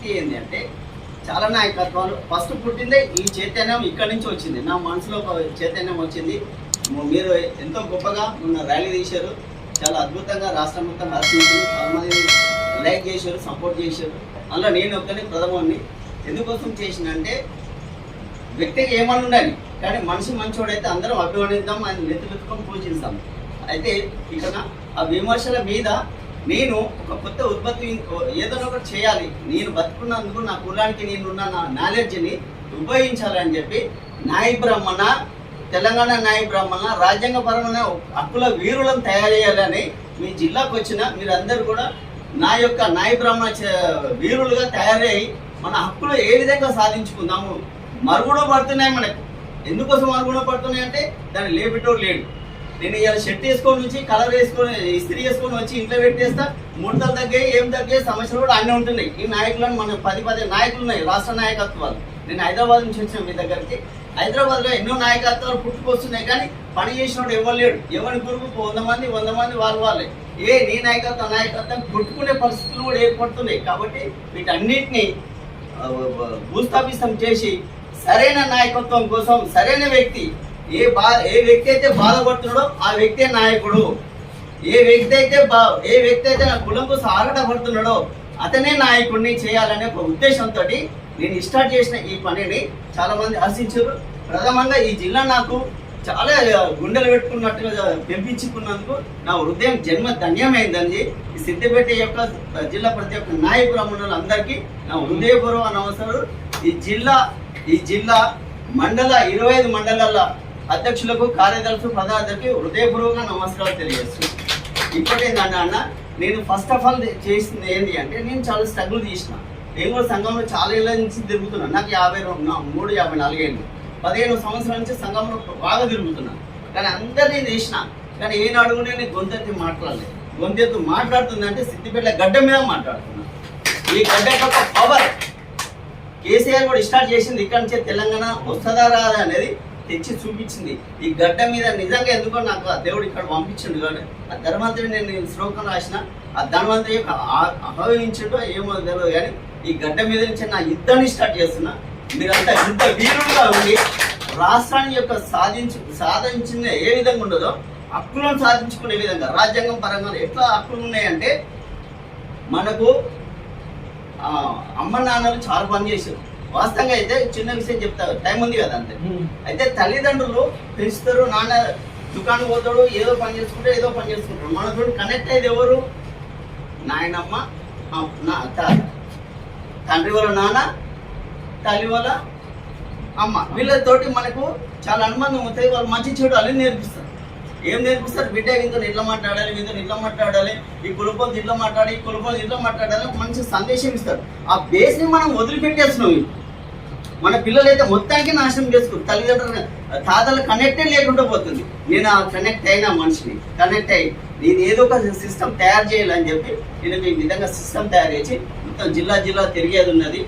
వ్యక్తి ఏంటి అంటే చాలా నాయకత్వాలు ఫస్ట్ పుట్టిందే ఈ చైతన్యం ఇక్కడి నుంచి వచ్చింది. నా మనసులో ఒక చైతన్యం వచ్చింది. మీరు ఎంతో గొప్పగా మొన్న ర్యాలీ తీశారు, చాలా అద్భుతంగా రాష్ట్రం మొత్తం హర్షించారు, చాలామంది లైక్ చేశారు, సపోర్ట్ చేశారు. అందులో నేను ఒక్కని ప్రథమాన్ని ఎందుకోసం చేసిన అంటే వ్యక్తికి ఏమని ఉండాలి, కానీ మనిషి మంచోడైతే అందరం అభిమానిద్దాం, ఆయన నెత్తుకొని పూజిస్తాం. అయితే ఇక్కడ ఆ విమర్శల మీద నేను ఒక కొత్త ఉత్పత్తి ఏదైనా ఒకటి చేయాలి, నేను బతుకున్నందుకు నా కులానికి నేనున్న నా నాలెడ్జ్ని ఉపయోగించాలని చెప్పి న్యాయ బ్రాహ్మణ, తెలంగాణ న్యాయ బ్రాహ్మణ రాజ్యాంగపరమైన హక్కుల వీరులను తయారు చేయాలని మీ జిల్లాకు వచ్చిన మీరందరూ కూడా నా యొక్క న్యాయ బ్రాహ్మణ వీరులుగా తయారయ్యి మన హక్కులు ఏ విధంగా సాధించుకుందాము. మరుగున పడుతున్నాయి మనకు. ఎందుకోసం మరుగున పడుతున్నాయి అంటే దాన్ని లేపిటో లేడు. నేను ఇలా షర్ట్ వేసుకొని వచ్చి కలర్ వేసుకొని ఇస్త్రీ వేసుకొని వచ్చి ఇంట్లో పెట్టేస్తా, ముడతలు తగ్గాయి, ఏం తగ్గాయి, సమస్యలు కూడా అన్నీ ఉంటున్నాయి. ఈ నాయకులను మన 10 నాయకులు ఉన్నాయి, రాష్ట్ర నాయకత్వాలు. నేను హైదరాబాద్ నుంచి వచ్చిన మీ దగ్గరికి. హైదరాబాద్లో ఎన్నో నాయకత్వాలు పుట్టుకొస్తున్నాయి, కానీ పని చేసినోడు ఎవరు లేడు. ఎవరి గురువు 100 మంది వాళ్ళే. నీ నాయకత్వం పుట్టుకునే పరిస్థితులు కూడా ఏర్పడుతున్నాయి. కాబట్టి వీటన్నిటిని భూస్థాపితం చేసి సరైన నాయకత్వం కోసం సరైన వ్యక్తి, ఏ వ్యక్తి అయితే బాధపడుతున్నాడో ఆ వ్యక్తే నాయకుడు. ఏ వ్యక్తి అయితే నా కులం కోసం ఆరాటపడుతున్నాడో అతనే నాయకుడిని చేయాలనే ఒక ఉద్దేశంతో నేను స్టార్ట్ చేసిన ఈ పనిని చాలా మంది హర్షించారు. ప్రథమంగా ఈ జిల్లా నాకు చాలా గుండెలు పెట్టుకున్నట్టుగా పెంపించుకున్నందుకు నా హృదయం జన్మ ధన్యమైందండి. ఈ సిద్దిపేట యొక్క జిల్లా ప్రతి ఒక్క న్యాయ బ్రాహ్మణులు అందరికీ నా హృదయపూర్వక నమస్కారాలు. ఈ జిల్లా మండల 25 మండలాల అధ్యక్షులకు, కార్యదర్శులకు, ప్రధానికి హృదయపూర్వక నమస్కారాలు తెలియజేస్తున్నాను. ఇప్పటికేంటంటే అన్న, నేను ఫస్ట్ ఆఫ్ ఆల్ చేసింది ఏంటి అంటే నేను చాలా స్ట్రగుల్ చేసిన. నేను కూడా సంఘంలో చాలా ఏళ్ళ నుంచి తిరుగుతున్నాను. నాకు 54 ఏళ్ళు, 15 సంవత్సరాల నుంచి సంఘంలో బాగా తిరుగుతున్నాను. కానీ అందరినీ చేసిన, కానీ ఏనాడు కూడా నేను గొంతెత్తి మాట్లాడలేదు. గొంతెత్తు మాట్లాడుతుందంటే సిద్దిపేట గడ్డ మీద మాట్లాడుతున్నాను. ఈ గడ్డ యొక్క పవర్ కేసీఆర్ కూడా స్టార్ట్ చేసింది. ఇక్కడి నుంచే తెలంగాణ వస్తుందా రాదా అనేది తెచ్చి చూపించింది. ఈ గడ్డ మీద నిజంగా ఎందుకో నాకు ఆ దేవుడు ఇక్కడ పంపించిండు. కానీ ఆ ధర్మంతుడు నేను శ్లోకం రాసిన, ఆ ధర్మంతుడి యొక్క ఆహ్వానించడో ఏమో తెలియదు. కానీ ఈ గడ్డ మీద నుంచి నా యుద్ధాన్ని స్టార్ట్ చేస్తున్నా. మీరంతా యుద్ధ వీరులుగా ఉండి రాష్ట్రాన్ని యొక్క సాధించిన ఏ విధంగా ఉండదో హక్కులను సాధించుకునే విధంగా రాజ్యాంగం పరంగా ఎట్లా హక్కులు ఉన్నాయంటే, మనకు అమ్మ నాన్నలు చాలా పని చేశారు. వాస్తవంగా అయితే చిన్న విషయం చెప్తారు, టైం ఉంది కదా అంతే. అయితే తల్లిదండ్రులు పెంచుతారు, నాన్న దుకాణం పోతాడు, ఏదో పని చేసుకుంటారు. మనతో కనెక్ట్ అయ్యేది ఎవరు? నాయనమ్మ, తండ్రి వాళ్ళ నాన్న, తల్లి వాళ్ళ అమ్మ. వీళ్ళతోటి మనకు చాలా అనుబంధం అవుతాయి. వాళ్ళు మంచి చెడు అన్నీ నేర్పిస్తారు. ఏం నేర్పిస్తారు? బిడ్డ వీళ్ళతో ఇట్లా మాట్లాడాలి, వీళ్ళతో ఇట్లా మాట్లాడాలి, ఈ కులపోలు ఇట్లా మాట్లాడి, ఈ కులపోలు ఇట్లా మాట్లాడాలి, మంచి సందేశం ఇస్తారు. ఆ బేస్ని మనం వదిలిపెట్టేస్తున్నాం. మన పిల్లలు అయితే మొత్తానికి నాశనం చేసుకుంటారు. తల్లిదండ్రులు తాతలు కనెక్టే లేకుండా పోతుంది. నేను ఆ కనెక్ట్ అయిన మనిషిని కనెక్ట్ అయ్యి నేను ఏదో ఒక సిస్టమ్ తయారు చేయాలని చెప్పి నేను ఈ విధంగా సిస్టమ్ తయారు చేసి మొత్తం జిల్లా తిరిగేది ఉన్నది.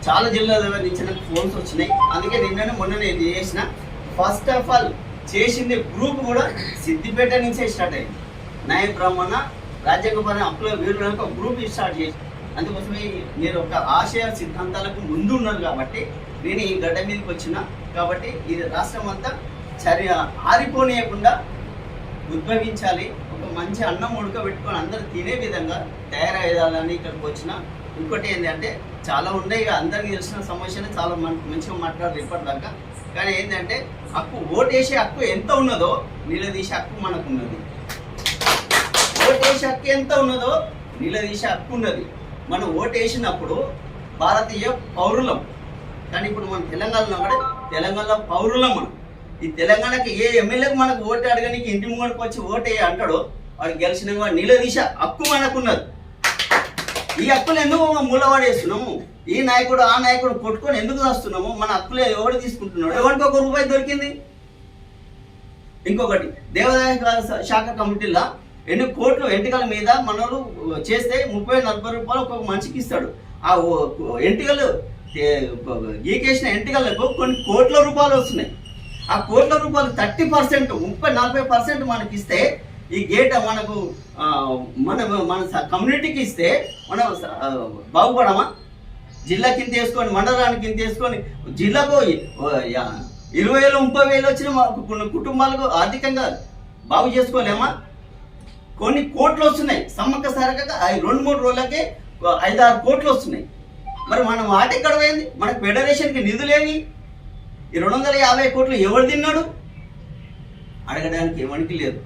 చాలా జిల్లాల నుంచి నాకు ఫోన్స్ వచ్చినాయి. అందుకే మొన్న నేను చేసిన ఫస్ట్ ఆఫ్ ఆల్ చేసింది గ్రూప్ కూడా సిద్దిపేట నుంచే స్టార్ట్ అయింది. న్యాయ బ్రాహ్మణ రాజ్యాంగపరమైన హక్కుల వీరులకు ఒక గ్రూప్ స్టార్ట్ చేసి, అందుకోసమే మీరు ఒక ఆశయ సిద్ధాంతాలకు ముందు ఉన్నారు కాబట్టి నేను ఈ గడ్డ మీదకి వచ్చిన. కాబట్టి ఇది రాష్ట్రం అంతా ఆరిపోనీయకుండా ఉద్భవించాలి. ఒక మంచి అన్నం ఉడకబెట్టుకొని అందరూ తినే విధంగా తయారయ్యాలని ఇక్కడికి వచ్చిన. ఇంకోటి ఏంటంటే చాలా ఉన్నాయి, అందరికీ తెలిసిన సమస్యలు చాలా మంచిగా మాట్లాడారు ఇప్పటిదాకా. కానీ ఏంటంటే ఓటేసే హక్కు ఎంత ఉన్నదో నిలదీసే హక్కు మనకు ఉన్నది. ఓటేసే హక్కు ఎంత ఉన్నదో నిలదీసే హక్కు ఉన్నది. మనం ఓటేసినప్పుడు భారతీయ పౌరులం, కానీ ఇప్పుడు మనం తెలంగాణలో పౌరులం. మనం ఈ తెలంగాణకి ఏ ఎమ్మెల్యేకి మనకు ఓటు అడగడానికి ఇంటి ముంగడికి వచ్చి ఓటే అంటాడో వాడు గెలిచిన వాడు నిలదీసే హక్కు మనకున్నది. ఈ హక్కులు ఎందుకు మూలవాడేస్తున్నాము? ఈ నాయకుడు ఆ నాయకుడు కొట్టుకొని ఎందుకు వస్తున్నాము? మన హక్కులు ఎవరు తీసుకుంటున్నాడు? ఎవరికి ₹1 దొరికింది? ఇంకొకటి, దేవాదాయ శాఖ కమిటీలో ఎన్ని కోట్లు ఎంటికల మీద మనలు చేస్తే 30-40 రూపాయలు ఒక్కొక్క మనిషికి ఇస్తాడు. ఆ ఎంటికలు గీకేసిన ఎంటికలకు కొన్ని కోట్ల రూపాయలు వస్తున్నాయి. ఆ కోట్ల రూపాయలు 30%, 30-40% మనకి ఇస్తే ఈ గేట్ మనకు మన కమ్యూనిటీకి ఇస్తే మనం బాగుపడమా? జిల్లా కింద వేసుకొని మండలానికి కింద వేసుకొని జిల్లాకు 20,000 30,000 వచ్చిన కొన్ని కుటుంబాలకు ఆర్థికంగా బాగు చేసుకోలేమా? కొన్ని కోట్లు వస్తున్నాయి సమ్మక్క సారక్క 2-3 రోజులకే 5-6 కోట్లు వస్తున్నాయి. మరి మనం వాటి ఎక్కడ పోయింది? మనకు ఫెడరేషన్కి నిధులేవి? ఈ 250 కోట్లు ఎవరు తిన్నాడు? అడగడానికి ఎవరికి లేదు.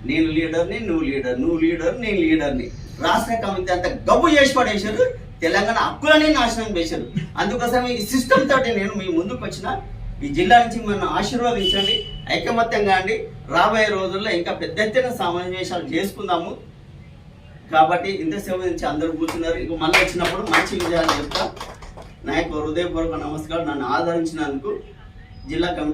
నేను లీడర్ని, నువ్వు లీడర్, నువ్వు లీడర్, నేను లీడర్ని. రాష్ట్ర కమిటీ అంతా గబ్బు చేసి పడేశారు, తెలంగాణ హక్కులని నాశనం చేశారు. అందుకోసం ఈ సిస్టమ్ తోటి నేను మీ ముందుకు వచ్చిన. ఈ జిల్లా నుంచి మనం ఆశీర్వదించండి, ఐకమత్యంగా అండి. రాబోయే రోజుల్లో ఇంకా పెద్ద ఎత్తున సమావేశాలు చేసుకుందాము. కాబట్టి ఇంతసేపు నుంచి అందరూ కూర్చున్నారు. ఇంక మళ్ళీ వచ్చినప్పుడు మంచి విజయాలు చెప్తా. నాకు హృదయపూర్వక నమస్కారం. నన్ను ఆదరించినందుకు జిల్లా కమిటీ